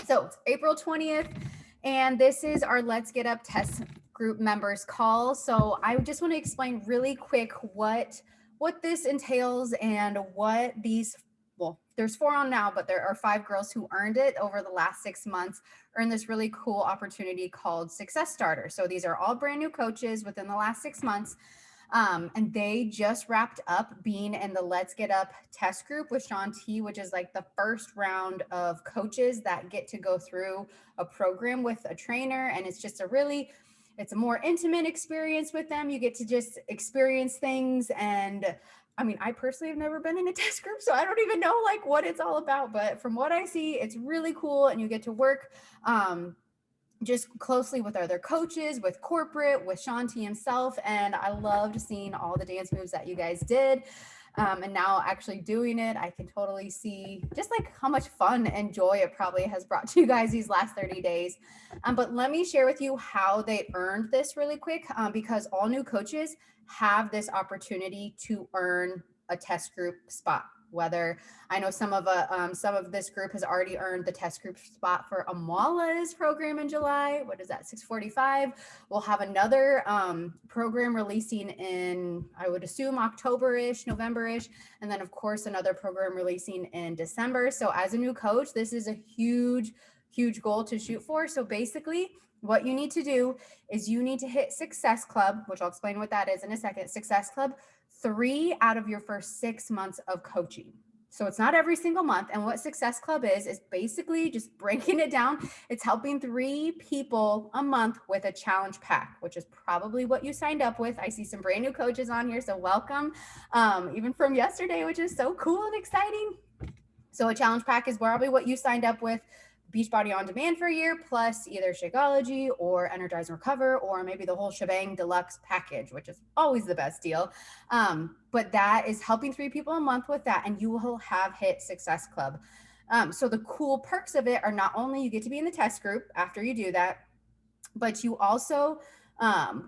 So it's April 20th, and this is our Let's Get Up test group members call. So I just want to explain really quick what this entails and what these, well, there's 4 on now, but there are 5 girls who earned it over the last 6 months, earned this really cool opportunity called Success Starter. So these are all brand new coaches within the last 6 months. And they just wrapped up being in the Let's Get Up test group with Shaun T, which is like the first round of coaches that get to go through a program with a trainer. And it's just it's a more intimate experience with them. You get to just experience things. And I mean, I personally have never been in a test group, so I don't even know like what it's all about. But from what I see, it's really cool. And you get to work just closely with other coaches, with corporate, with Shaun T himself. And I loved seeing all the dance moves that you guys did. And now actually doing it, I can totally see just like how much fun and joy it probably has brought to you guys these last 30 days. But let me share with you how they earned this really quick, because all new coaches have this opportunity to earn a test group spot. Whether I know some of this group has already earned the test group spot for Amala's program in July. What is that? 645. We'll have another program releasing in, I would assume, October-ish, November-ish, and then of course another program releasing in December. So as a new coach, this is a huge goal to shoot for. So basically, what you need to do is you need to hit Success Club, which I'll explain what that is in a second. Success Club 3 out of your first 6 months of coaching. So it's not every single month. And what Success Club is basically just breaking it down. It's helping 3 people a month with a challenge pack, which is probably what you signed up with. I see some brand new coaches on here, so welcome. Even from yesterday, which is so cool and exciting. So a challenge pack is probably what you signed up with. Beachbody On Demand for a year, plus either Shakeology or Energize and Recover, or maybe the whole shebang deluxe package, which is always the best deal. But that is helping 3 people a month with that, and you will have hit Success Club. So the cool perks of it are not only you get to be in the test group after you do that, but you also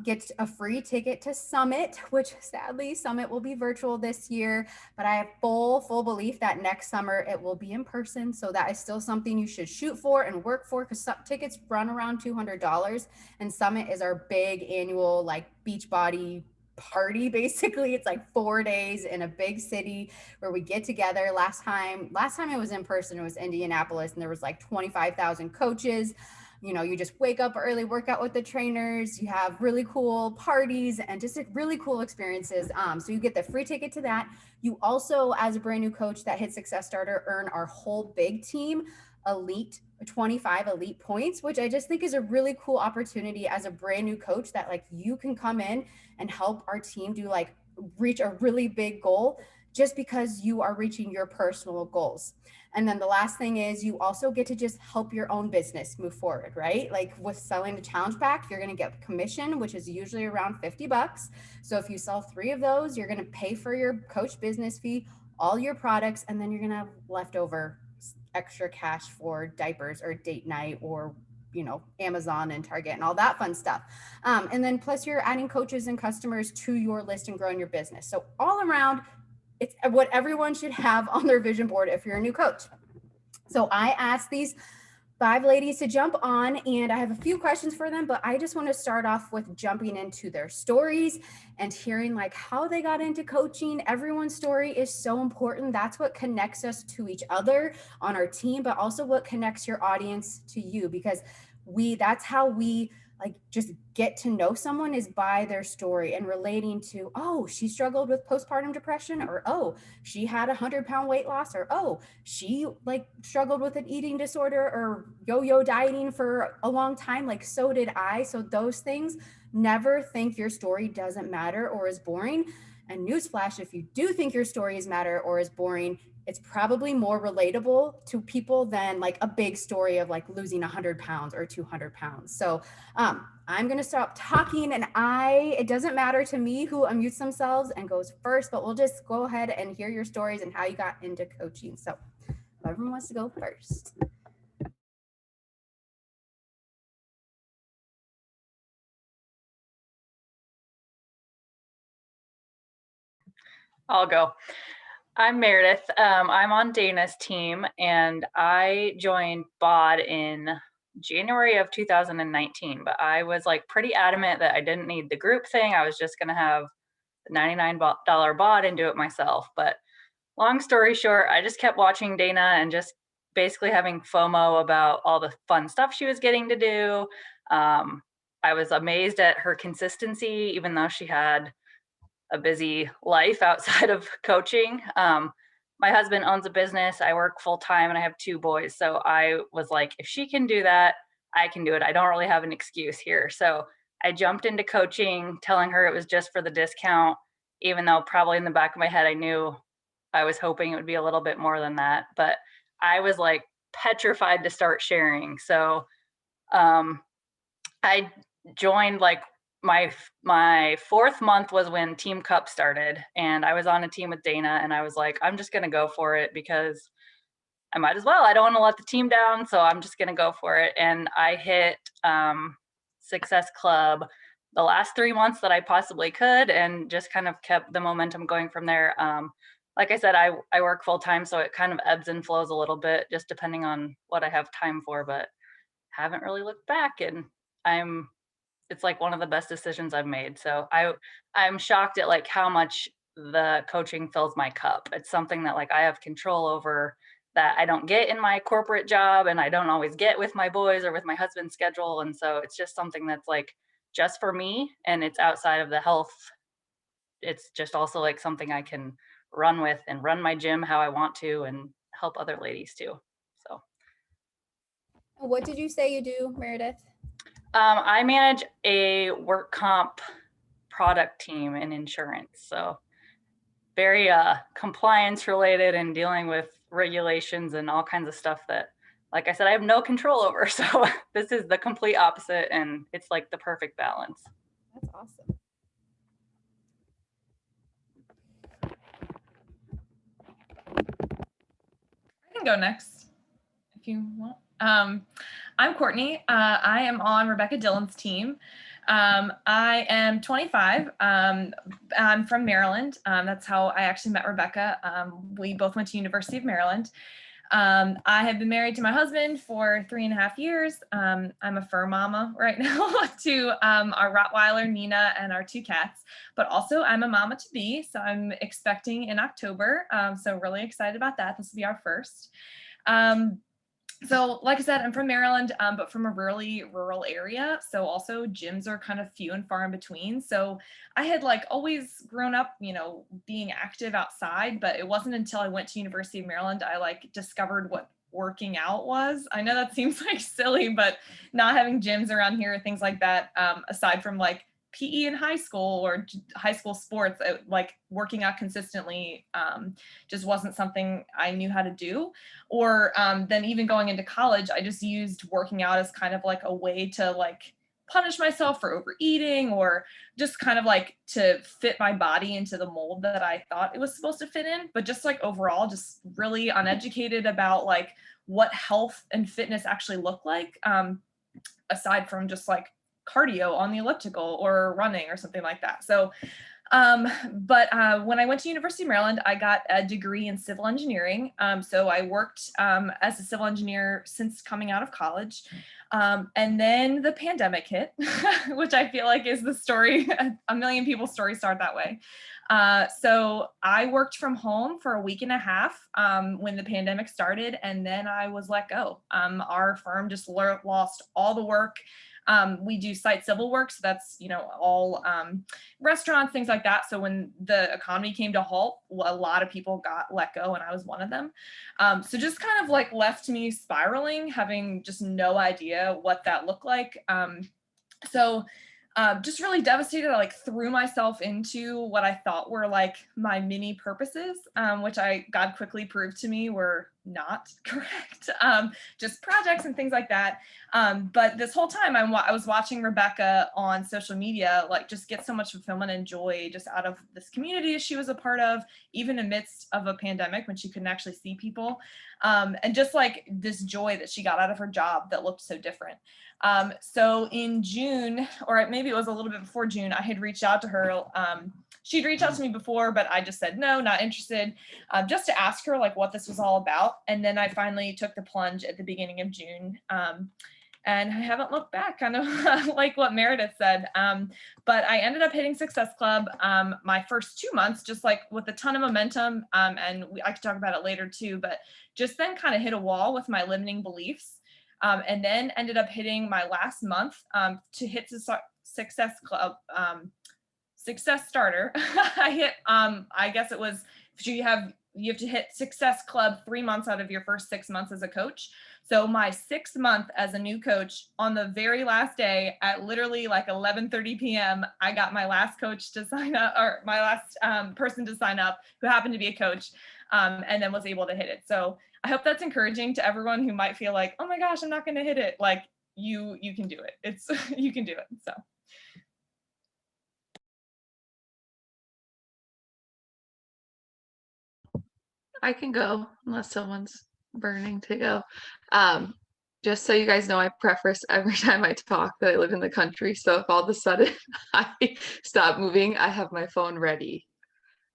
get a free ticket to Summit, which sadly Summit will be virtual this year, but I have full belief that next summer it will be in person. So that is still something you should shoot for and work for, because tickets run around $200, and Summit is our big annual like Beachbody party. Basically, it's like 4 days in a big city where we get together. Last time it was in person, it was Indianapolis, and there was like 25,000 coaches. You know, you just wake up early, work out with the trainers, you have really cool parties and just really cool experiences. So you get the free ticket to that. You also, as a brand new coach that hit Success Starter, earn our whole big team elite 25 elite points, which I just think is a really cool opportunity as a brand new coach, that like you can come in and help our team do like reach a really big goal just because you are reaching your personal goals. And then the last thing is you also get to just help your own business move forward, right? Like with selling the challenge pack, you're going to get commission, which is usually around $50. So if you sell 3 of those, you're going to pay for your coach business fee, all your products, and then you're going to have leftover extra cash for diapers or date night or, you know, Amazon and Target and all that fun stuff. And then plus you're adding coaches and customers to your list and growing your business. So all around, it's what everyone should have on their vision board if you're a new coach. So I asked these 5 ladies to jump on, and I have a few questions for them, but I just want to start off with jumping into their stories and hearing like how they got into coaching. Everyone's story is so important. That's what connects us to each other on our team, but also what connects your audience to you, because that's how we like just get to know someone, is by their story and relating to, oh, she struggled with postpartum depression, or oh, she had 100-pound weight loss, or oh, she like struggled with an eating disorder or yo-yo dieting for a long time, like so did I. So those things, never think your story doesn't matter or is boring. And newsflash, if you do think your stories matter or is boring, it's probably more relatable to people than like a big story of like losing 100 pounds or 200 pounds. So I'm going to stop talking, and it doesn't matter to me who unmutes themselves and goes first, but we'll just go ahead and hear your stories and how you got into coaching. So whoever wants to go first. I'll go. I'm Meredith. I'm on Dana's team, and I joined BOD in January of 2019. But I was like pretty adamant that I didn't need the group thing. I was just going to have the $99 BOD and do it myself. But long story short, I just kept watching Dana and just basically having FOMO about all the fun stuff she was getting to do. Um, I was amazed at her consistency, even though she had a busy life outside of coaching. My husband owns a business. I work full time and I have two boys. So I was like, if she can do that, I can do it. I don't really have an excuse here. So I jumped into coaching, telling her it was just for the discount, even though probably in the back of my head, I knew I was hoping it would be a little bit more than that. But I was like petrified to start sharing. So um, I joined like my fourth month was when Team Cup started, and I was on a team with Dana, and I was like, I'm just gonna go for it because I might as well. I don't want to let the team down, so I'm just gonna go for it. And I hit Success Club the last 3 months that I possibly could, and just kind of kept the momentum going from there. Like I said, I work full time, so it kind of ebbs and flows a little bit, just depending on what I have time for. But haven't really looked back, and I'm it's like one of the best decisions I've made. So I'm shocked at like how much the coaching fills my cup. It's something that like I have control over that I don't get in my corporate job and I don't always get with my boys or with my husband's schedule. And so it's just something that's like just for me and it's outside of the health. It's just also like something I can run with and run my gym how I want to and help other ladies too. So What did you say you do, Meredith? I manage a work comp product team in insurance. So very compliance related and dealing with regulations and all kinds of stuff that, like I said, I have no control over. So this is the complete opposite, and it's like the perfect balance. That's awesome. I can go next if you want. I'm Courtney. I am on Rebecca Dillon's team. I am 25. I'm from Maryland. That's how I actually met Rebecca. We both went to University of Maryland. I have been married to my husband for 3.5 years. I'm a fur mama right now to our Rottweiler, Nina, and our 2 cats, but also I'm a mama to be, so I'm expecting in October. So really excited about that. This will be our first. So like I said, I'm from Maryland, but from a really rural area. So also gyms are kind of few and far in between. So I had like always grown up, being active outside, but it wasn't until I went to University of Maryland, I like discovered what working out was. I know that seems like silly, but not having gyms around here, things like that, aside from like PE in high school or high school sports, like working out consistently just wasn't something I knew how to do. Or then even going into college, I just used working out as kind of like a way to like punish myself for overeating or just kind of like to fit my body into the mold that I thought it was supposed to fit in. But just like overall, just really uneducated about like what health and fitness actually look like, aside from just like cardio on the elliptical or running or something like that. So but when I went to University of Maryland, I got a degree in civil engineering. So I worked as a civil engineer since coming out of college. And then the pandemic hit, which I feel like is the story. A million people's stories start that way. So I worked from home for a week and a half when the pandemic started, and then I was let go. Our firm just lost all the work. We do site civil work, so that's all restaurants, things like that. So when the economy came to halt, a lot of people got let go, and I was one of them. So just kind of like left me spiraling, having just no idea what that looked like. So just really devastated. I like threw myself into what I thought were like my mini purposes, which God quickly proved to me were not correct. Just projects and things like that. But this whole time I was watching Rebecca on social media, like just get so much fulfillment and joy just out of this community she was a part of, even amidst of a pandemic when she couldn't actually see people. And just like this joy that she got out of her job that looked so different. So in June, or maybe it was a little bit before June, I had reached out to her. she'd reached out to me before, but I just said no, not interested, just to ask her like what this was all about. And then I finally took the plunge at the beginning of June. And I haven't looked back, kind of like what Meredith said. But I ended up hitting Success Club my first 2 months, just like with a ton of momentum. I could talk about it later too, but just then kind of hit a wall with my limiting beliefs. And then ended up hitting my last month to hit Success Club, Success Starter. I hit, I guess it was, you have to hit Success Club 3 months out of your first 6 months as a coach. So my 6th month as a new coach, on the very last day at literally like 11:30 p.m., I got my last coach to sign up, or my last person to sign up who happened to be a coach, and then was able to hit it. So I hope that's encouraging to everyone who might feel like, oh my gosh, I'm not going to hit it. Like you can do it. It's you can do it. So. I can go unless someone's burning to go. Just so you guys know, I preface every time I talk that I live in the country. So if all of a sudden I stop moving, I have my phone ready.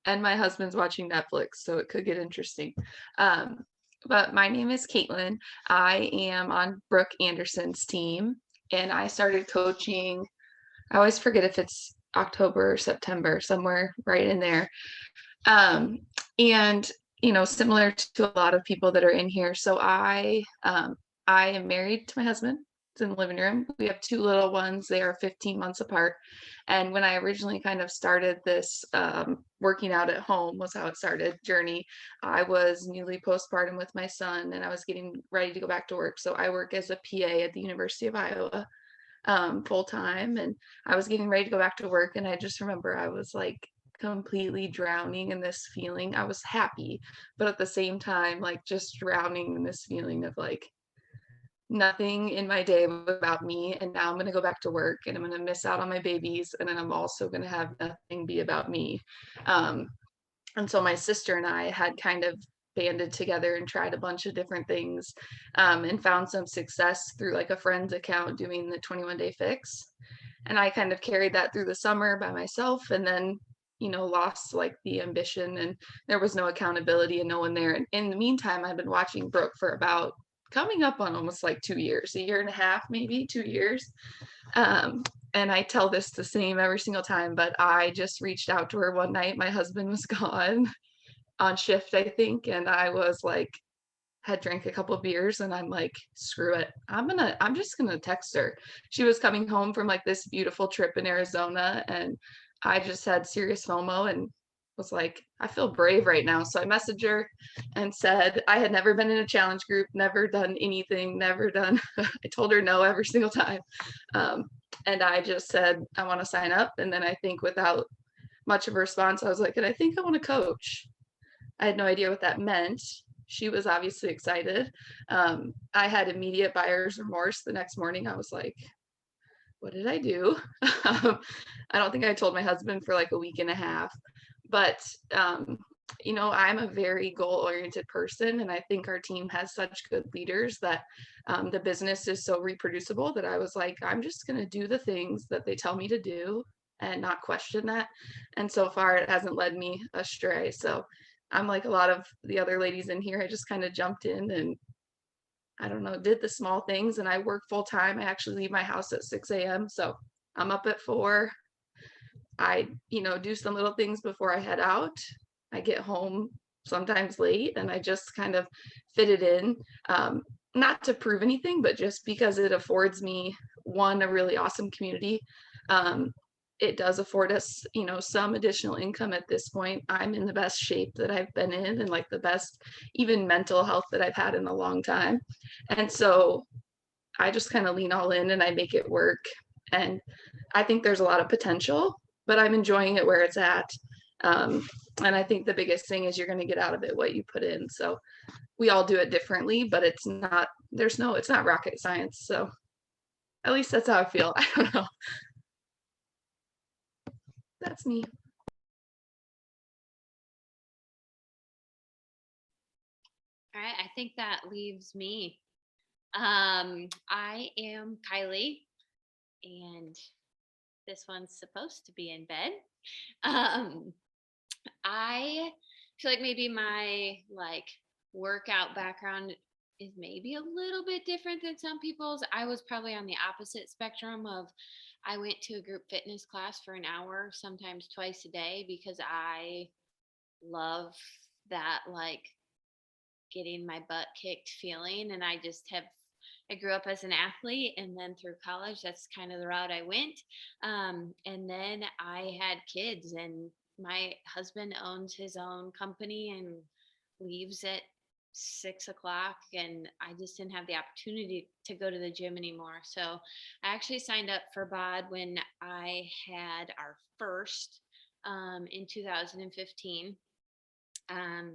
And my husband's watching Netflix, so it could get interesting. But my name is Caitlin. I am on Brooke Anderson's team, and I started coaching. I always forget if it's October or September, somewhere right in there. And similar to a lot of people that are in here. So I am married to my husband. It's in the living room. We have 2 little ones. They are 15 months apart. And when I originally kind of started this working out at home was how it started journey, I was newly postpartum with my son and I was getting ready to go back to work. So I work as a PA at the University of Iowa full time, and I was getting ready to go back to work. And I just remember I was like completely drowning in this feeling. I was happy, but at the same time, like just drowning in this feeling of like nothing in my day was about me. And now I'm going to go back to work and I'm going to miss out on my babies. And then I'm also going to have nothing be about me. And so my sister and I had kind of banded together and tried a bunch of different things and found some success through like a friend's account doing the 21-day fix. And I kind of carried that through the summer by myself, and then lost like the ambition, and there was no accountability and no one there. And in the meantime, I've been watching Brooke for about coming up on almost like 2 years, a year and a half, maybe 2 years. And I tell this the same every single time, but I just reached out to her one night. My husband was gone on shift, I think, and I was like, had drank a couple of beers, and I'm like, screw it. I'm just gonna text her. She was coming home from like this beautiful trip in Arizona, and I just had serious FOMO and was like, I feel brave right now. So I messaged her and said I had never been in a challenge group, never done anything, never done. I told her no every single time. And I just said, I want to sign up. And then I think without much of a response, I was like, and I think I want to coach. I had no idea what that meant. She was obviously excited. I had immediate buyer's remorse the next morning. I was like, what did I do? I don't think I told my husband for like a week and a half, but I'm a very goal-oriented person, and I think our team has such good leaders that the business is so reproducible that I was like, I'm just going to do the things that they tell me to do and not question that. And so far, it hasn't led me astray. So I'm like a lot of the other ladies in here. I just kind of jumped in and I don't know, did the small things, and I work full time. I actually leave my house at 6 a.m. So I'm up at 4. I, do some little things before I head out. I get home sometimes late, and I just kind of fit it in, not to prove anything, but just because it affords me, one, a really awesome community. It does afford us, some additional income at this point. I'm in the best shape that I've been in, and like the best, even mental health that I've had in a long time. And so I just kind of lean all in and I make it work. And I think there's a lot of potential, but I'm enjoying it where it's at. And I think the biggest thing is you're going to get out of it what you put in. So we all do it differently, but it's not rocket science. So at least that's how I feel. I don't know. That's me. All right, I think that leaves me. I am Kylie, and this one's supposed to be in bed. Um, I feel like maybe my like workout background is maybe a little bit different than some people's. I was probably on the opposite spectrum of I went to a group fitness class for an hour, sometimes twice a day, because I love that like getting my butt kicked feeling. And I grew up as an athlete, and then through college, that's kind of the route I went. And then I had kids, and my husband owns his own company and leaves at 6 o'clock, and I just didn't have the opportunity to go to the gym anymore. So I actually signed up for BOD when I had our first in 2015, um,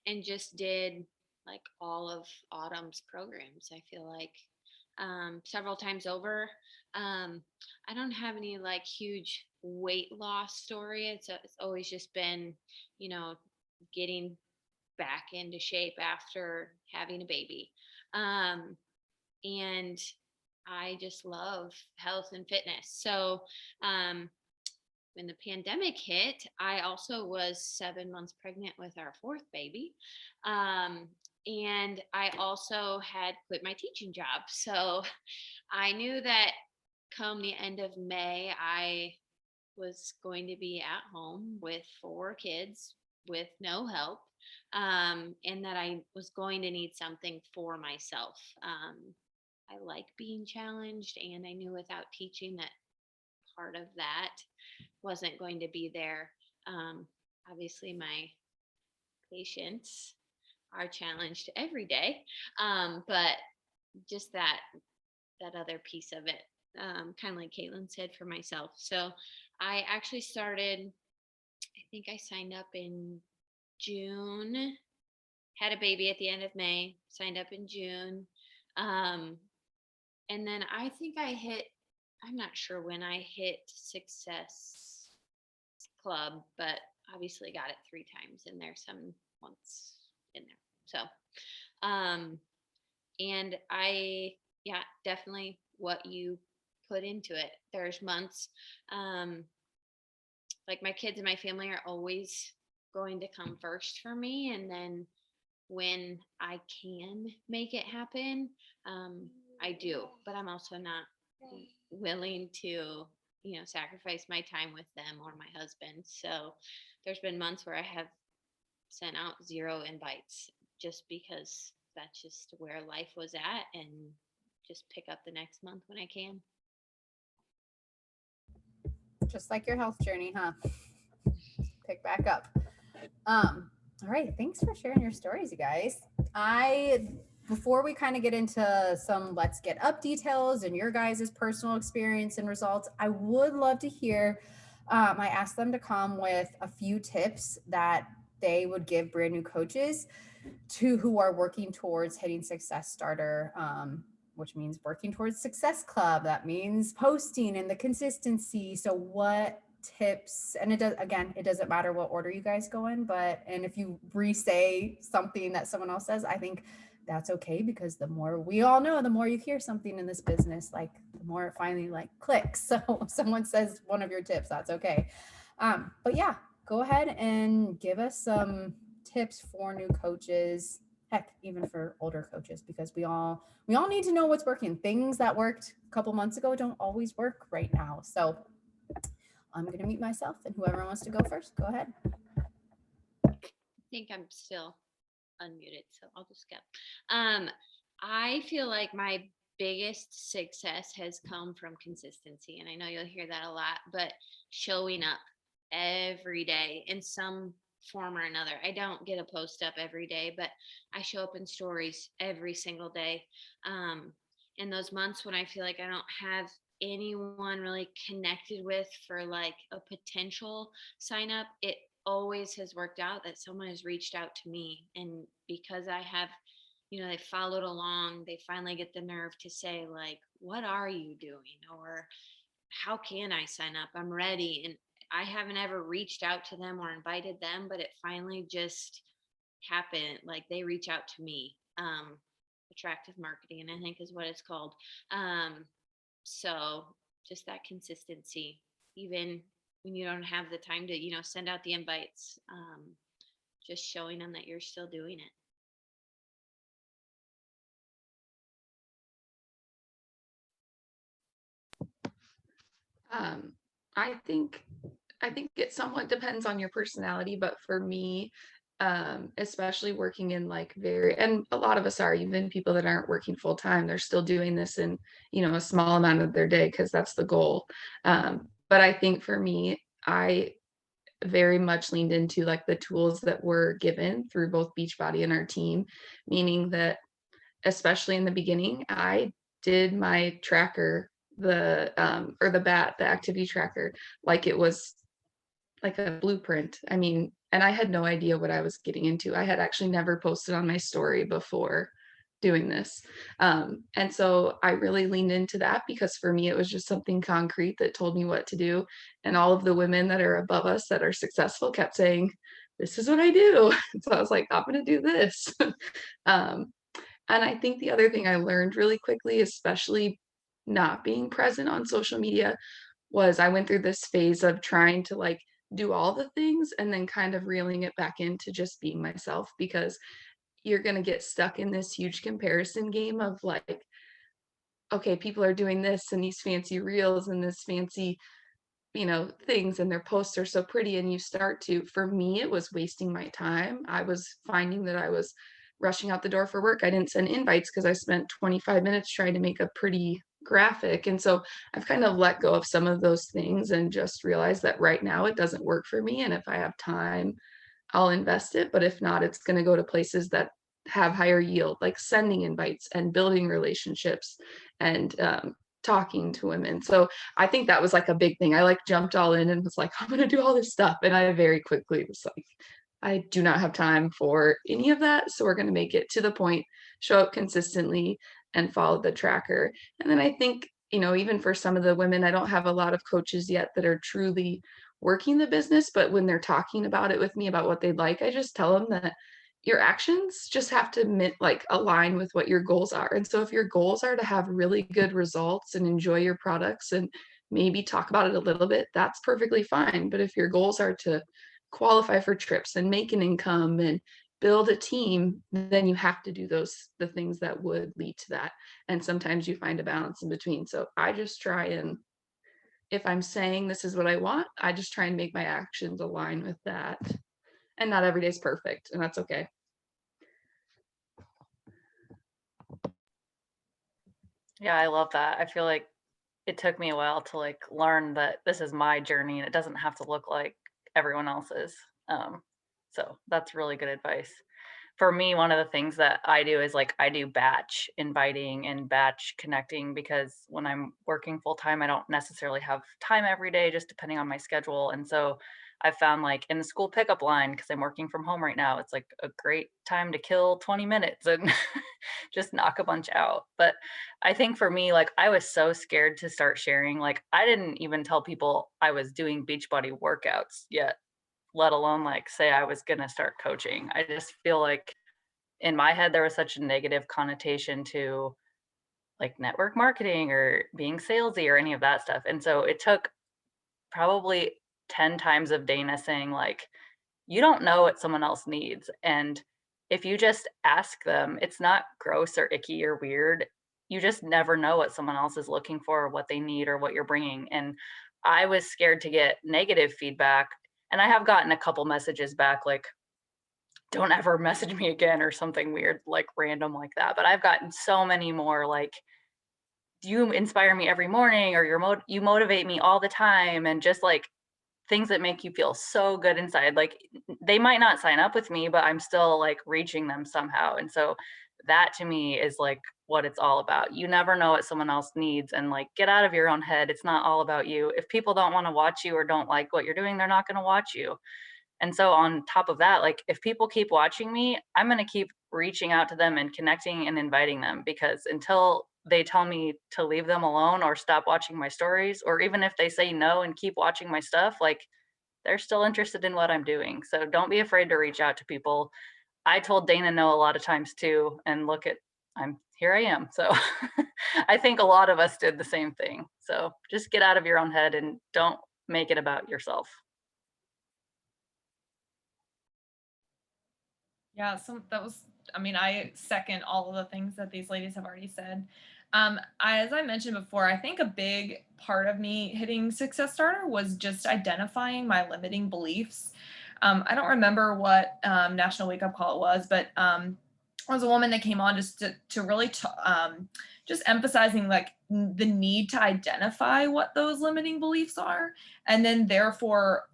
and just did like all of Autumn's programs. I feel like several times over. I don't have any like huge weight loss story. It's always just been, you know, getting back into shape after having a baby. Um, and I just love health and fitness. So um, when the pandemic hit, I also was 7 months pregnant with our fourth baby. Um, and I also had quit my teaching job. So I knew that come the end of May, I was going to be at home with 4 kids with no help, and that I was going to need something for myself. I like being challenged, and I knew without teaching that part of that wasn't going to be there. Um, Obviously, my patients are challenged every day, but just that other piece of it, kind of like Caitlin said for myself. So I actually started. I think I signed up in June, had a baby at the end of May, signed up in June, um, and then I think I hit. I'm not sure when I hit Success Club, but obviously got it 3 times in there, some once in there. So, and yeah, definitely what you put into it. There's months, um, like my kids and my family are always going to come first for me. And then when I can make it happen, I do, but I'm also not willing to, sacrifice my time with them or my husband. So there's been months where I have sent out 0 invites just because that's just where life was at, and just pick up the next month when I can. Just like your health journey, huh? Pick back up. All right, thanks for sharing your stories, you guys. Before we kind of get into some Let's Get Up details and your guys' personal experience and results, I would love to hear, I asked them to come with a few tips that they would give brand new coaches who are working towards hitting Success Starter, which means working towards Success Club. That means posting and the consistency. So what tips, and it doesn't matter what order you guys go in, and if you re-say something that someone else says, I think that's okay, because the more we all know, the more you hear something in this business, like the more it finally like clicks. So if someone says one of your tips, that's okay. But yeah, go ahead and give us some tips for new coaches, heck, even for older coaches, because we all need to know what's working. Things that worked a couple months ago don't always work right now. So I'm going to mute myself, and whoever wants to go first, go ahead. I think I'm still unmuted, so I'll just go. I feel like my biggest success has come from consistency, and I know you'll hear that a lot, but showing up every day in some form or another. I don't get a post up every day, but I show up in stories every single day. In those months when I feel like I don't have anyone really connected with for like a potential sign up, it always has worked out that someone has reached out to me. And because I have, they followed along, they finally get the nerve to say, like, what are you doing? Or how can I sign up? I'm ready. And I haven't ever reached out to them or invited them, but it finally just happened. Like they reach out to me. Attractive marketing, I think, is what it's called. So just that consistency, even when you don't have the time to, send out the invites, just showing them that you're still doing it. Um, I think it somewhat depends on your personality, but for me, especially working in like and a lot of us are, even people that aren't working full time, they're still doing this in, a small amount of their day because that's the goal. But I think for me, I very much leaned into like the tools that were given through both Beachbody and our team, meaning that especially in the beginning, I did my tracker, or the the activity tracker, like it was like a blueprint. I mean, and I had no idea what I was getting into. I had actually never posted on my story before doing this. And so I really leaned into that because for me, it was just something concrete that told me what to do. And all of the women that are above us that are successful kept saying, this is what I do. So I was like, I'm going to do this. um, and I think the other thing I learned really quickly, especially not being present on social media, was I went through this phase of trying to like do all the things and then kind of reeling it back into just being myself, because you're going to get stuck in this huge comparison game of like, okay, people are doing this and these fancy reels and this fancy, things, and their posts are so pretty. And you start to, for me, it was wasting my time. I was finding that I was rushing out the door for work. I didn't send invites because I spent 25 minutes trying to make a pretty graphic. And so I've kind of let go of some of those things and just realized that right now it doesn't work for me. And if I have time, I'll invest it. But if not, it's going to go to places that have higher yield, like sending invites and building relationships and talking to women. So I think that was like a big thing. I like jumped all in and was like, I'm going to do all this stuff. And I very quickly was like, I do not have time for any of that. So we're going to make it to the point, show up consistently, and follow the tracker. And then I think, even for some of the women, I don't have a lot of coaches yet that are truly working the business, but when they're talking about it with me about what they'd like, I just tell them that your actions just have to like align with what your goals are. And so if your goals are to have really good results and enjoy your products and maybe talk about it a little bit, that's perfectly fine. But if your goals are to qualify for trips and make an income and build a team, then you have to do the things that would lead to that. And sometimes you find a balance in between. So I just try and, if I'm saying this is what I want, I just try and make my actions align with that. And not every day's perfect, and that's okay. Yeah, I love that. I feel like it took me a while to like learn that this is my journey and it doesn't have to look like everyone else's. So that's really good advice. For me, one of the things that I do is like I do batch inviting and batch connecting, because when I'm working full time, I don't necessarily have time every day, just depending on my schedule. And so I found like in the school pickup line, because I'm working from home right now, it's like a great time to kill 20 minutes and just knock a bunch out. But I think for me, like I was so scared to start sharing. Like I didn't even tell people I was doing Beachbody workouts yet, let alone like say I was going to start coaching. I just feel like in my head, there was such a negative connotation to like network marketing or being salesy or any of that stuff. And so it took probably 10 times of Dana saying, like, you don't know what someone else needs. And if you just ask them, it's not gross or icky or weird. You just never know what someone else is looking for, or what they need, or what you're bringing. And I was scared to get negative feedback. And I have gotten a couple messages back, like, don't ever message me again, or something weird, like random like that. But I've gotten so many more like, you inspire me every morning, or you motivate me all the time, and just like things that make you feel so good inside. Like they might not sign up with me, but I'm still like reaching them somehow. And so that to me is like what it's all about. You never know what someone else needs, and like get out of your own head. It's not all about you. If people don't want to watch you or don't like what you're doing, they're not going to watch you. And so on top of that, like if people keep watching me, I'm going to keep reaching out to them and connecting and inviting them, because until they tell me to leave them alone or stop watching my stories, or even if they say no and keep watching my stuff, like they're still interested in what I'm doing. So don't be afraid to reach out to people. I told Dana no a lot of times too, and look at, here I am. So I think a lot of us did the same thing. So just get out of your own head and don't make it about yourself. Yeah, I mean, I second all of the things that these ladies have already said. As I mentioned before, I think a big part of me hitting Success Starter was just identifying my limiting beliefs. I don't remember what National Wake Up Call it was, but there was a woman that came on just to really just emphasizing like the need to identify what those limiting beliefs are, and then therefore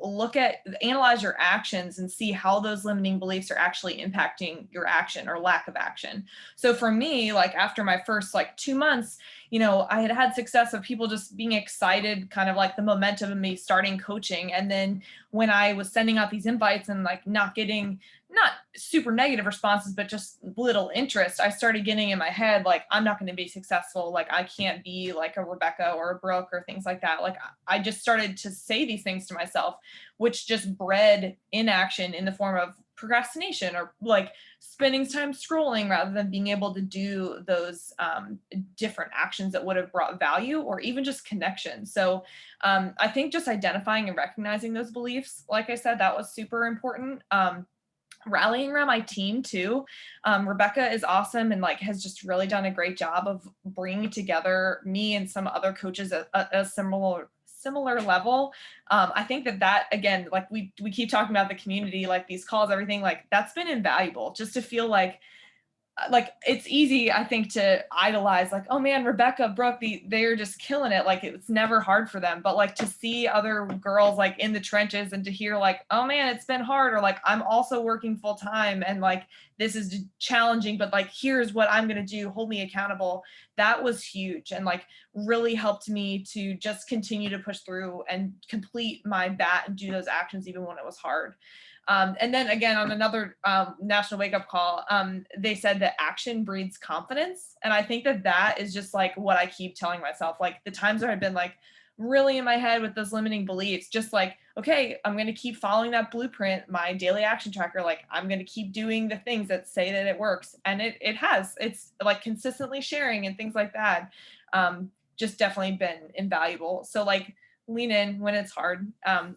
analyze your actions and see how those limiting beliefs are actually impacting your action or lack of action. So for me, like after my first like 2 months, I had success of people just being excited, kind of like the momentum of me starting coaching. And then when I was sending out these invites and like not getting not super negative responses, but just little interest, I started getting in my head, like, I'm not going to be successful. Like, I can't be like a Rebecca or a Brooke or things like that. Like, I just started to say these things to myself, which just bred inaction in the form of procrastination or like spending time scrolling rather than being able to do those different actions that would have brought value or even just connection. So I think just identifying and recognizing those beliefs, like I said, that was super important. Rallying around my team too. Rebecca is awesome and like has just really done a great job of bringing together me and some other coaches at a similar level. I think that again, like we keep talking about the community, like these calls, everything, like that's been invaluable just to feel like it's easy, I think, to idolize like, oh man, Rebecca, Brooke, they're just killing it. Like it's never hard for them. But like to see other girls like in the trenches and to hear like, oh man, it's been hard, or like I'm also working full time and like this is challenging, but like here's what I'm gonna do, hold me accountable. That was huge and like really helped me to just continue to push through and complete my bat and do those actions even when it was hard. And then again, on another National Wake Up Call, they said that action breeds confidence. And I think that is just like what I keep telling myself, like the times where I've been like really in my head with those limiting beliefs, just like, okay, I'm going to keep following that blueprint, my daily action tracker. Like I'm going to keep doing the things that say that it works. And it's like consistently sharing and things like that. Just definitely been invaluable. So like lean in when it's hard.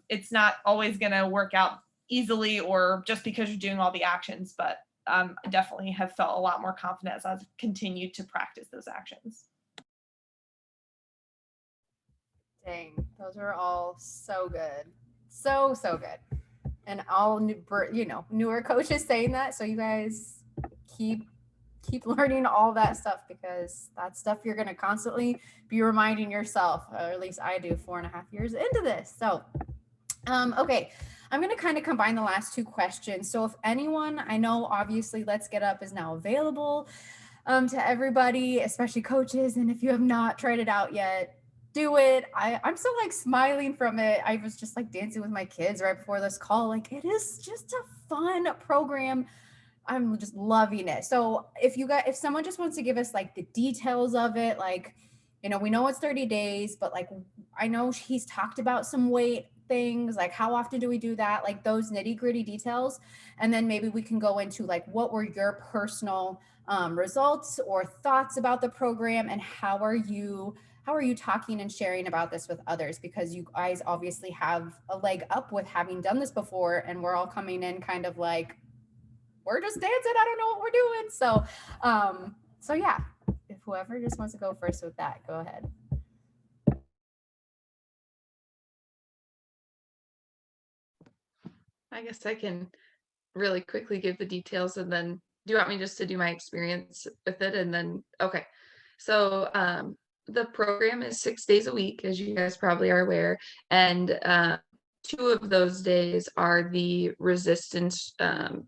It's not always going to work out easily or just because you're doing all the actions, but I definitely have felt a lot more confident as I've continued to practice those actions. Dang, those are all so good. So good. And all newer coaches saying that. So you guys keep learning all that stuff because that's stuff you're going to constantly be reminding yourself, or at least I do 4.5 years into this. So, okay. I'm going to kind of combine the last two questions. So if anyone, I know obviously Let's Get Up is now available to everybody, especially coaches. And if you have not tried it out yet, do it. I'm still like smiling from it. I was just like dancing with my kids right before this call. Like it is just a fun program. I'm just loving it. So if someone just wants to give us like the details of it, like, we know it's 30 days, but like, I know he's talked about some weight things, like how often do we do that, like those nitty gritty details. And then maybe we can go into like, what were your personal results or thoughts about the program, and how are you talking and sharing about this with others? Because you guys obviously have a leg up with having done this before, and we're all coming in kind of like, we're just dancing, I don't know what we're doing. So yeah, if whoever just wants to go first with that, go ahead. I guess I can really quickly give the details, and then do you want me just to do my experience with it? And then, okay. So the program is 6 days a week, as you guys probably are aware. And 2 of those days are the resistance,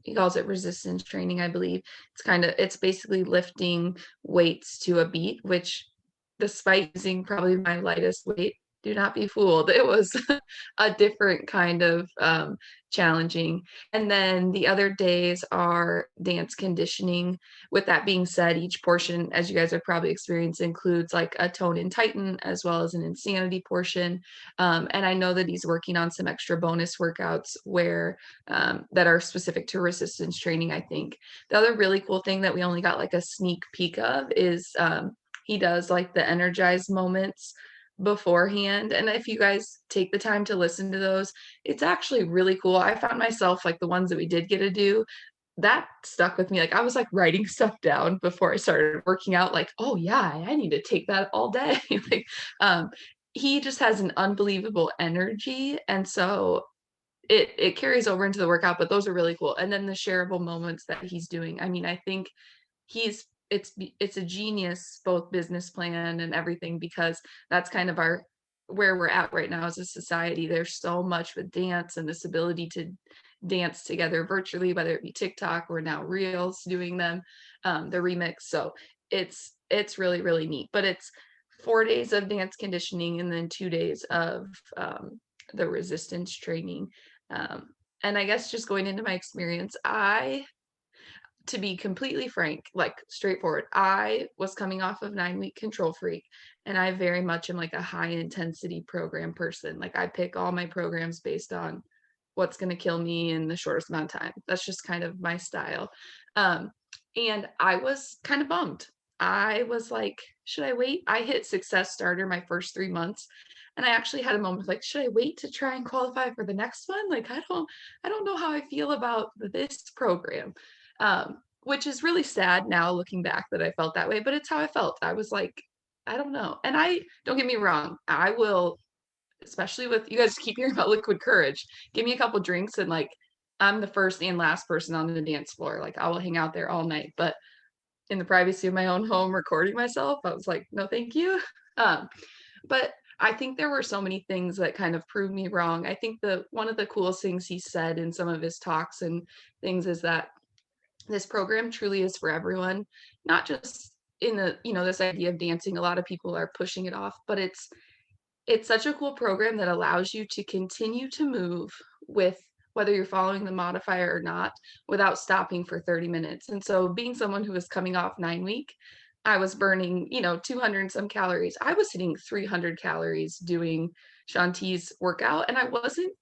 he calls it resistance training, I believe. It's basically lifting weights to a beat, which despite using probably my lightest weight, do not be fooled. It was a different kind of challenging. And then the other days are dance conditioning. With that being said, each portion, as you guys have probably experienced, includes like a tone and tighten as well as an insanity portion. And I know that he's working on some extra bonus workouts where that are specific to resistance training, I think. The other really cool thing that we only got like a sneak peek of is he does like the energized moments beforehand. And if you guys take the time to listen to those, it's actually really cool. I found myself like the ones that we did get to do, that stuck with me. Like I was like writing stuff down before I started working out, like, oh yeah, I need to take that all day. Like um he just has an unbelievable energy. And so it carries over into the workout, but those are really cool. And then the shareable moments that he's doing. I mean, I think it's a genius both business plan and everything, because that's kind of our where we're at right now as a society. There's so much with dance and this ability to dance together virtually, whether it be TikTok or now Reels doing them, the remix. So it's really, really neat. But it's 4 days of dance conditioning and then 2 days of the resistance training. Um, and I guess just going into my experience, to be completely frank, like straightforward, I was coming off of 9 week Control Freak, and I very much am like a high intensity program person. Like I pick all my programs based on what's going to kill me in the shortest amount of time. That's just kind of my style. Um, and I was kind of bummed. I was like, should I wait? I hit success starter my first 3 months. And I actually had a moment like, should I wait to try and qualify for the next one? Like, I don't know how I feel about this program. Which is really sad now looking back that I felt that way, but it's how I felt. I was like, I don't know. And I don't get me wrong, I will, especially with you guys keep hearing about liquid courage. Give me a couple drinks and like I'm the first and last person on the dance floor. Like I will hang out there all night. But in the privacy of my own home recording myself, I was like, no, thank you. Um, but I think there were so many things that kind of proved me wrong. I think the one of the coolest things he said in some of his talks and things is that this program truly is for everyone, not just in the, this idea of dancing. A lot of people are pushing it off, but it's such a cool program that allows you to continue to move with whether you're following the modifier or not without stopping for 30 minutes. And so being someone who was coming off 9 week, I was burning, 200 and some calories. I was hitting 300 calories doing Shanti's workout. And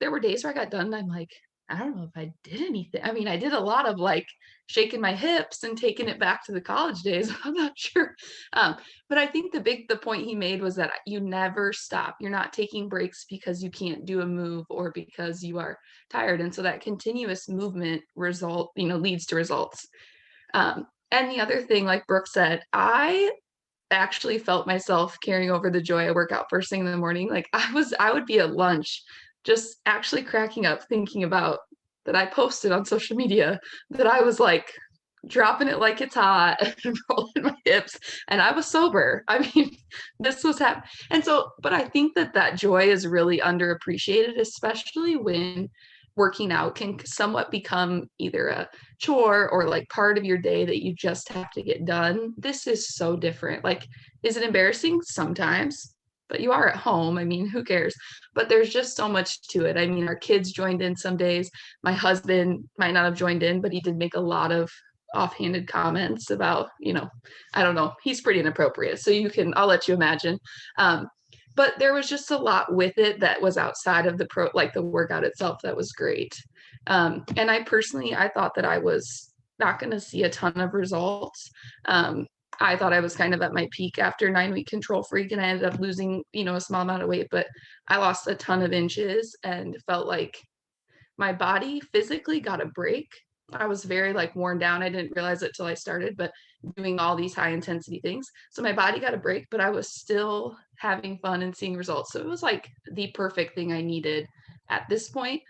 there were days where I got done and I'm like, I don't know if I did anything. I mean, I did a lot of like shaking my hips and taking it back to the college days. I'm not sure. But I think the point he made was that you never stop. You're not taking breaks because you can't do a move or because you are tired. And so that continuous movement leads to results. And the other thing, like Brooke said, I actually felt myself carrying over the joy I work out first thing in the morning. Like I would be at lunch just actually cracking up thinking about that I posted on social media that I was like dropping it like it's hot and rolling my hips, and I was sober. I mean, this was happening. And so, but I think that joy is really underappreciated, especially when working out can somewhat become either a chore or like part of your day that you just have to get done. This is so different. Like, is it embarrassing? Sometimes, but you are at home. I mean, who cares? But there's just so much to it. I mean, our kids joined in some days. My husband might not have joined in, but he did make a lot of offhanded comments about, I don't know, he's pretty inappropriate. So I'll let you imagine. But there was just a lot with it that was outside of the workout itself that was great. And I thought that I was not going to see a ton of results. I thought I was kind of at my peak after 9 week Control Freak, and I ended up losing, a small amount of weight, but I lost a ton of inches and felt like my body physically got a break. I was very like worn down. I didn't realize it till I started, but doing all these high intensity things. So my body got a break, but I was still having fun and seeing results. So it was like the perfect thing I needed at this point,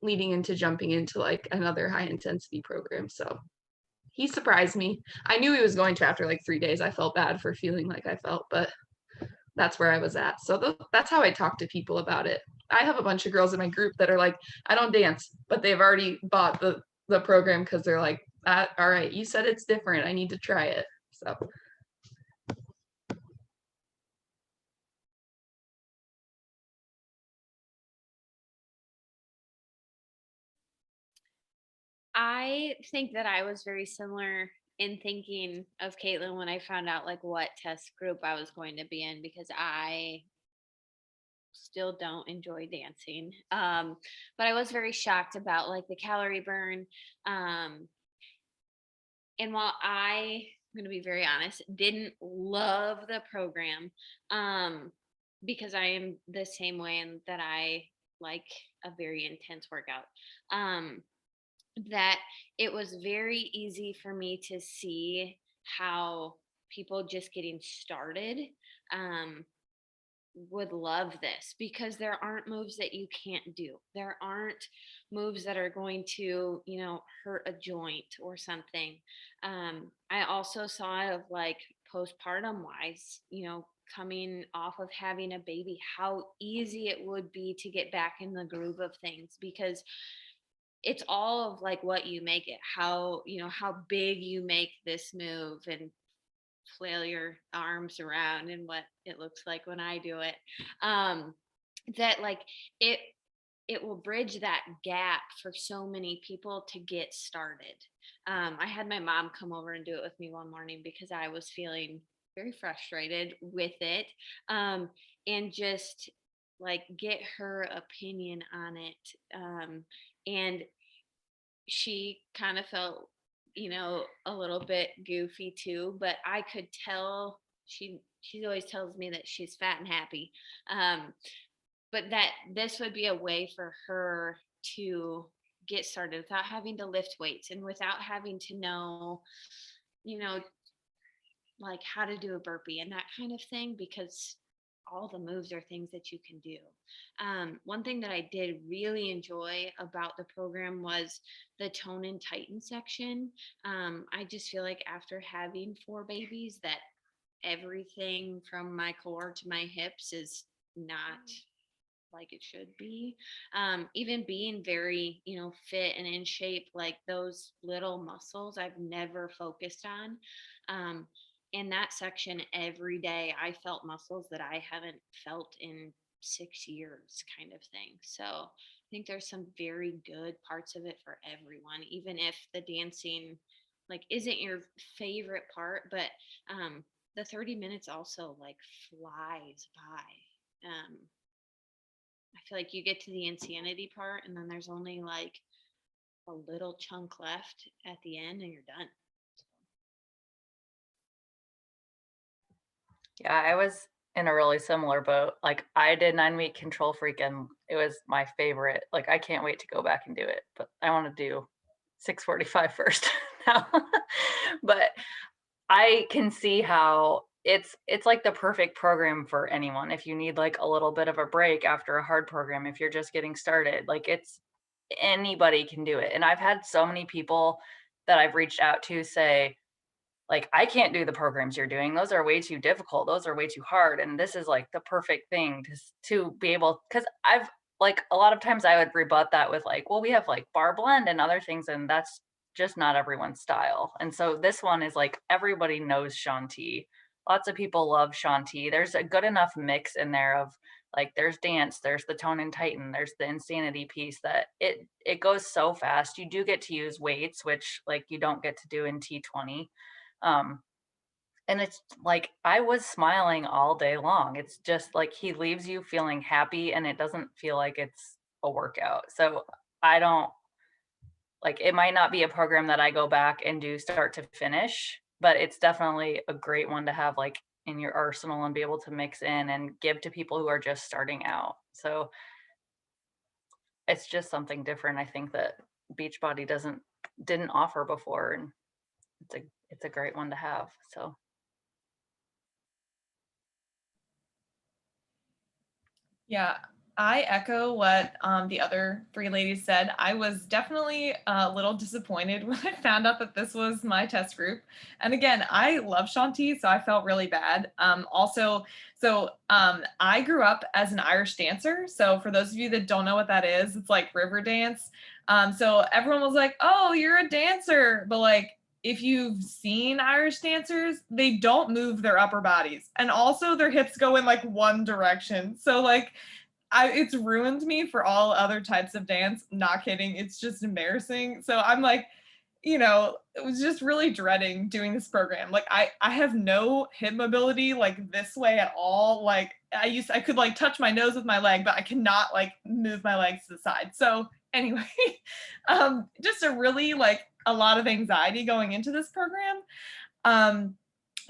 leading into jumping into like another high intensity program. So he surprised me. I knew he was going to after like 3 days. I felt bad for feeling like I felt, but that's where I was at. So that's how I talk to people about it. I have a bunch of girls in my group that are like, I don't dance, but they've already bought the program because they're like, all right, you said it's different. I need to try it. So. I think that I was very similar in thinking of Caitlin when I found out like what test group I was going to be in, because I still don't enjoy dancing. But I was very shocked about like the calorie burn. And while I'm going to be very honest, didn't love the program, because I am the same way and that I like a very intense workout. Um, that it was very easy for me to see how people just getting started um, would love this, because there aren't moves that you can't do. There aren't moves that are going to, hurt a joint or something. I also saw it of like postpartum wise, coming off of having a baby, how easy it would be to get back in the groove of things, because it's all of like what you make it, how big you make this move and flail your arms around and what it looks like when I do it. Um, that like it it will bridge that gap for so many people to get started. I had my mom come over and do it with me one morning because I was feeling very frustrated with it. And just like get her opinion on it. And she kind of felt, a little bit goofy too, but I could tell she always tells me that she's fat and happy. Um, but that this would be a way for her to get started without having to lift weights and without having to know, you know, like how to do a burpee and that kind of thing, because all the moves are things that you can do. One thing that I did really enjoy about the program was the tone and tighten section. I just feel like after having 4 babies, that everything from my core to my hips is not like it should be. Even being very, fit and in shape, like those little muscles I've never focused on. Um, in that section every day, I felt muscles that I haven't felt in 6 years, kind of thing. So I think there's some very good parts of it for everyone, even if the dancing like isn't your favorite part, but the 30 minutes also like flies by. I feel like you get to the insanity part and then there's only like a little chunk left at the end and you're done. Yeah, I was in a really similar boat. Like I did 9-week Control Freak and it was my favorite. Like I can't wait to go back and do it, but I want to do 645 first now. But I can see how it's like the perfect program for anyone. If you need like a little bit of a break after a hard program, if you're just getting started, like it's anybody can do it. And I've had so many people that I've reached out to say, like, I can't do the programs you're doing. Those are way too difficult. Those are way too hard. And this is like the perfect thing to be able, because I've like a lot of times I would rebut that with like, well, we have like bar blend and other things, and that's just not everyone's style. And so this one is like everybody knows Shanti. Lots of people love Shanti. There's a good enough mix in there of like there's dance, there's the tone and tighten, there's the insanity piece that it goes so fast. You do get to use weights, which like you don't get to do in T20. um and it's like I was smiling all day long. It's just like he leaves you feeling happy and it doesn't feel like it's a workout. So I don't like, it might not be a program that I go back and do start to finish, but it's definitely a great one to have like in your arsenal and be able to mix in and give to people who are just starting out. So it's just something different, I think, that Beachbody didn't offer before, and it's a great one to have. So Yeah, I echo what the other 3 ladies said. I was definitely a little disappointed when I found out that this was my test group. And again, I love Shanti, so I felt really bad. I grew up as an Irish dancer. So for those of you that don't know what that is, it's like river dance. So everyone was like, "Oh, you're a dancer," but like if you've seen Irish dancers, they don't move their upper bodies. And also their hips go in like one direction. So like it's ruined me for all other types of dance. Not kidding. It's just embarrassing. So I'm like, it was just really dreading doing this program. Like I have no hip mobility like this way at all. Like I could like touch my nose with my leg, but I cannot like move my legs to the side. So anyway, just a really like a lot of anxiety going into this program.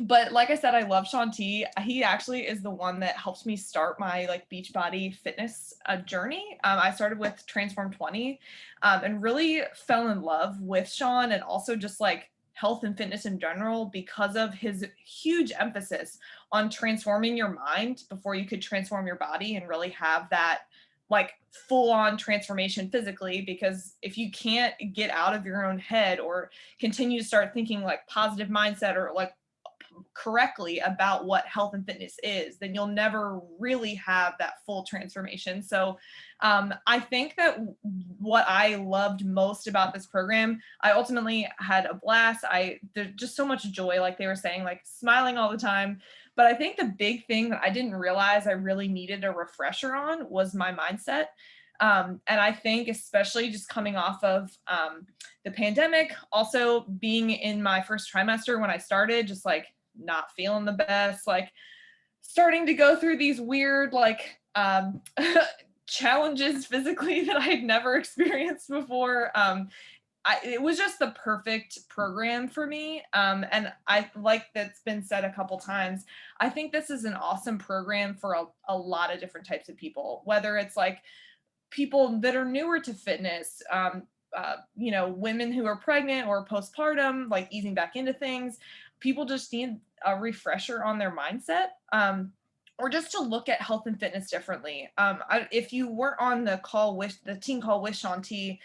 But like I said, I love Shaun T. He actually is the one that helped me start my like Beachbody fitness journey. I started with Transform 20 and really fell in love with Shaun, and also just like health and fitness in general, because of his huge emphasis on transforming your mind before you could transform your body and really have that like full on transformation physically. Because if you can't get out of your own head or continue to start thinking like positive mindset or like correctly about what health and fitness is, then you'll never really have that full transformation. So I think that what I loved most about this program, I ultimately had a blast. There's just so much joy, like they were saying, like smiling all the time. But I think the big thing that I didn't realize I really needed a refresher on was my mindset. And I think especially just coming off of the pandemic, also being in my first trimester when I started, just like not feeling the best, like starting to go through these weird like challenges physically that I had never experienced before. It was just the perfect program for me. And I, like that's been said a couple times, I think this is an awesome program for a lot of different types of people, whether it's like people that are newer to fitness, you know, women who are pregnant or postpartum, like easing back into things. People just need a refresher on their mindset, or just to look at health and fitness differently. If you weren't on the call with the team call with Shaun T,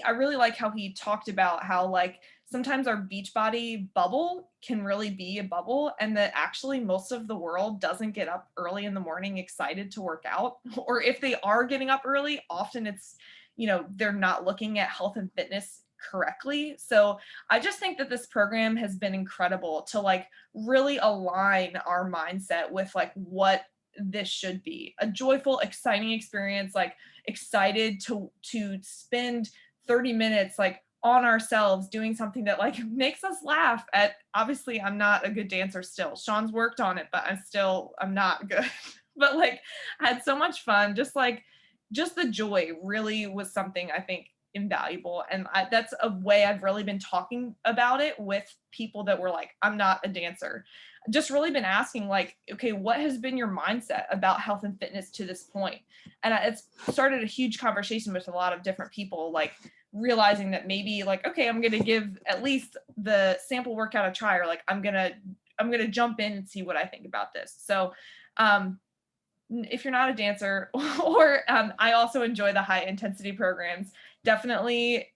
I really like how he talked about how like sometimes our Beachbody bubble can really be a bubble, and that actually most of the world doesn't get up early in the morning excited to work out. Or if they are getting up early, often it's, you know, they're not looking at health and fitness correctly. So I just think that this program has been incredible to like really align our mindset with like what this should be: a joyful, exciting experience, like excited to spend 30 minutes like on ourselves doing something that like makes us laugh at. Obviously I'm not a good dancer still. Shaun's worked on it, but I'm not good. But like I had so much fun. Just the joy really was something I think invaluable. And that's a way I've really been talking about it with people that were like, I'm not a dancer. Just really been asking like, okay, what has been your mindset about health and fitness to this point? And it's started a huge conversation with a lot of different people, like realizing that maybe like, okay, I'm going to give at least the sample workout a try, or like, I'm going to jump in and see what I think about this. So, if you're not a dancer, or I also enjoy the high intensity programs, definitely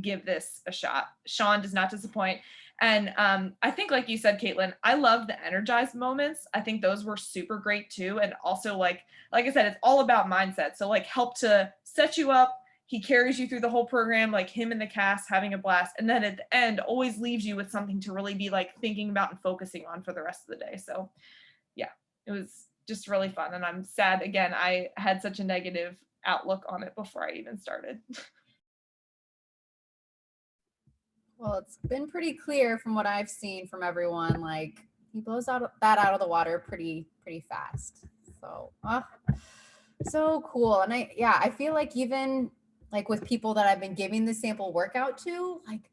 give this a shot. Shaun does not disappoint. And I think, like you said, Caitlin, I love the energized moments. I think those were super great too. And also like I said, it's all about mindset. So like help to set you up. He carries you through the whole program, like him and the cast having a blast. And then at the end always leaves you with something to really be like thinking about and focusing on for the rest of the day. So yeah, it was just really fun. And I'm sad, again, I had such a negative outlook on it before I even started. Well, it's been pretty clear from what I've seen from everyone, like he blows that out of the water pretty fast. So, so cool. And I feel like even like with people that I've been giving the sample workout to, like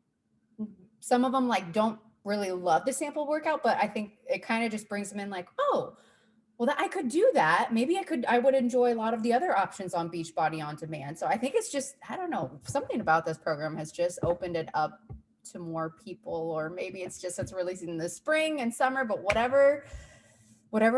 some of them like don't really love the sample workout, but I think it kind of just brings them in like, oh, well, I could do that. Maybe I would enjoy a lot of the other options on Beachbody On Demand. So I think it's just, I don't know, something about this program has just opened it up to more people, or maybe it's just it's releasing in the spring and summer, but whatever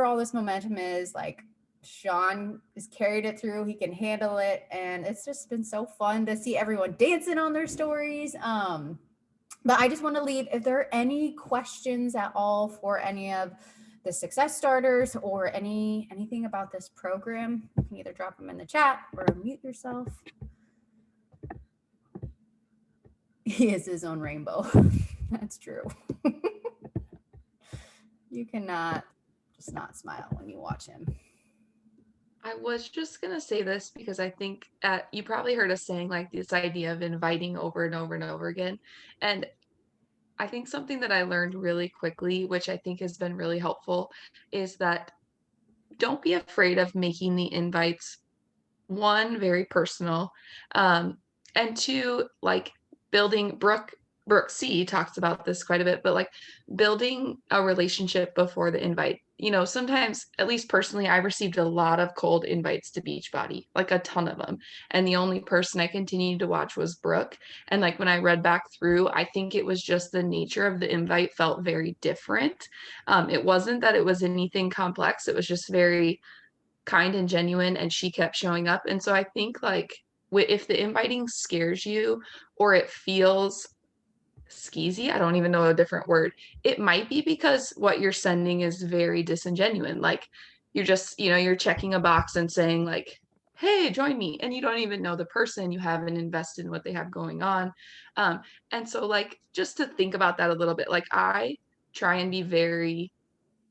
all this momentum is, like Shaun has carried it through. He can handle it. And it's just been so fun to see everyone dancing on their stories. But I just want to leave, if there are any questions at all for any of the success starters or anything about this program, you can either drop them in the chat or mute yourself. He is his own rainbow. That's true. You cannot just not smile when you watch him. I was just going to say this because I think you probably heard us saying like this idea of inviting over and over and over again. And I think something that I learned really quickly, which I think has been really helpful, is that don't be afraid of making the invites, one, very personal, and two, like building. Brooke Brooke C talks about this quite a bit, but like building a relationship before the invite. Sometimes, at least personally, I received a lot of cold invites to Beachbody, like a ton of them. And the only person I continued to watch was Brooke. And like when I read back through, I think it was just the nature of the invite felt very different. It wasn't that it was anything complex, it was just very kind and genuine, and she kept showing up. And so I think like if the inviting scares you or it feels skeezy, I don't even know a different word, it might be because what you're sending is very disingenuous. Like you're just, you're checking a box and saying like, hey, join me, and you don't even know the person, you haven't invested in what they have going on. And so like just to think about that a little bit, like I try and be very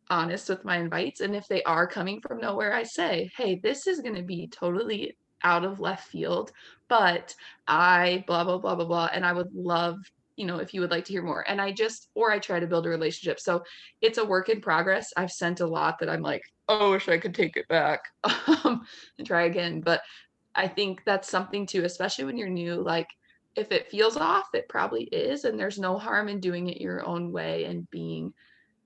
honest with my invites, and if they are coming from nowhere, I say, hey, this is going to be totally out of left field, but I blah blah blah blah blah, and I would love, if you would like to hear more. And I try to build a relationship. So it's a work in progress. I've sent a lot that I'm like, oh, I wish I could take it back and try again. But I think that's something too, especially when you're new. Like if it feels off, it probably is, and there's no harm in doing it your own way and being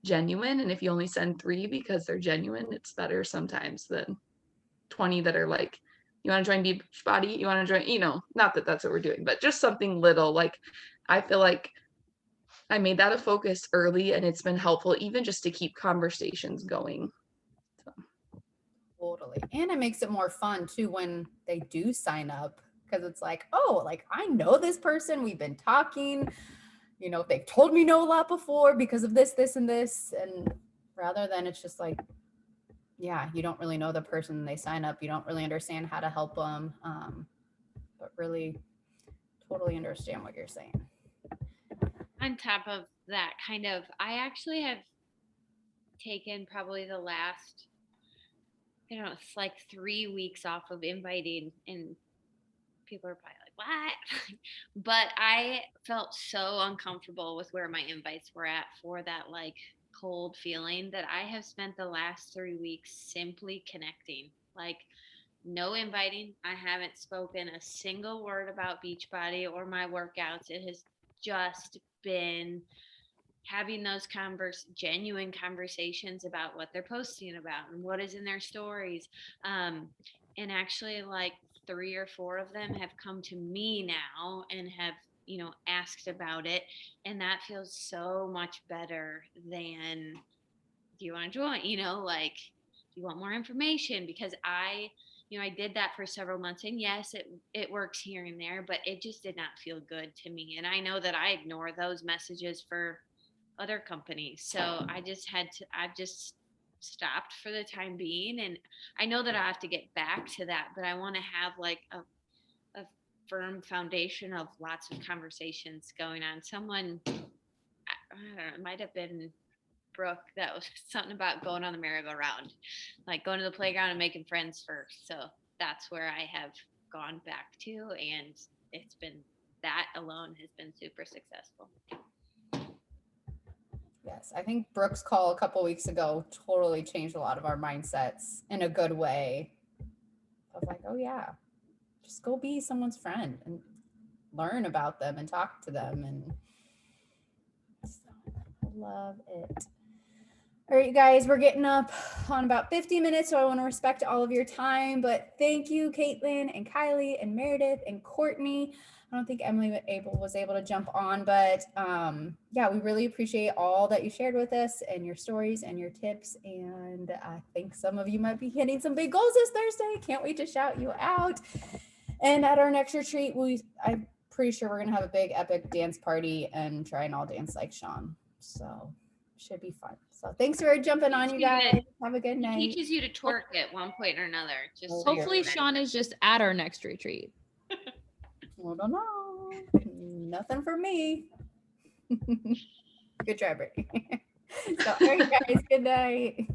genuine. And if you only send 3 because they're genuine, it's better sometimes than 20 that are like, you want to join Beachbody, you want to join, not that that's what we're doing, but just something little. Like I feel like I made that a focus early, and it's been helpful even just to keep conversations going. So. Totally. And it makes it more fun too when they do sign up, because it's like, oh, like I know this person, we've been talking, they've told me no a lot before because of this, this, and this. And rather than it's just like, yeah, you don't really know the person, they sign up, you don't really understand how to help them. But really totally understand what you're saying. On top of that, I actually have taken probably the last, it's like 3 weeks off of inviting, and people are probably like, what? But I felt so uncomfortable with where my invites were at for that like cold feeling that I have spent the last 3 weeks simply connecting. Like no inviting. I haven't spoken a single word about Beachbody or my workouts. It has just been having those genuine conversations about what they're posting about and what is in their stories. And actually like 3 or 4 of them have come to me now and have, asked about it. And that feels so much better than, do you want to join? Like, do you want more information? Because I did that for several months, and yes, it works here and there, but it just did not feel good to me. And I know that I ignore those messages for other companies. So I've just stopped for the time being. And I know that I have to get back to that, but I want to have like a firm foundation of lots of conversations going on. Someone, I don't know, it might have been Brooke, that was something about going on the merry-go-round, like going to the playground and making friends first. So that's where I have gone back to. And that alone has been super successful. Yes, I think Brooke's call a couple weeks ago totally changed a lot of our mindsets in a good way. I was like, oh yeah, just go be someone's friend and learn about them and talk to them. And so, I love it. All right, you guys, we're getting up on about 50 minutes, so I want to respect all of your time. But thank you, Caitlin and Kylie and Meredith and Courtney. I don't think Emily was able to jump on, but yeah, we really appreciate all that you shared with us and your stories and your tips. And I think some of you might be hitting some big goals this Thursday. Can't wait to shout you out. And at our next retreat, I'm pretty sure we're going to have a big epic dance party and try and all dance like Sean. So should be fun. So thanks for jumping on, you guys. Have a good night. He teaches you to twerk at one point or another. Just hopefully Sean is just at our next retreat. I don't know. Nothing for me. Good try, Brittany. So, all right, guys. Good night.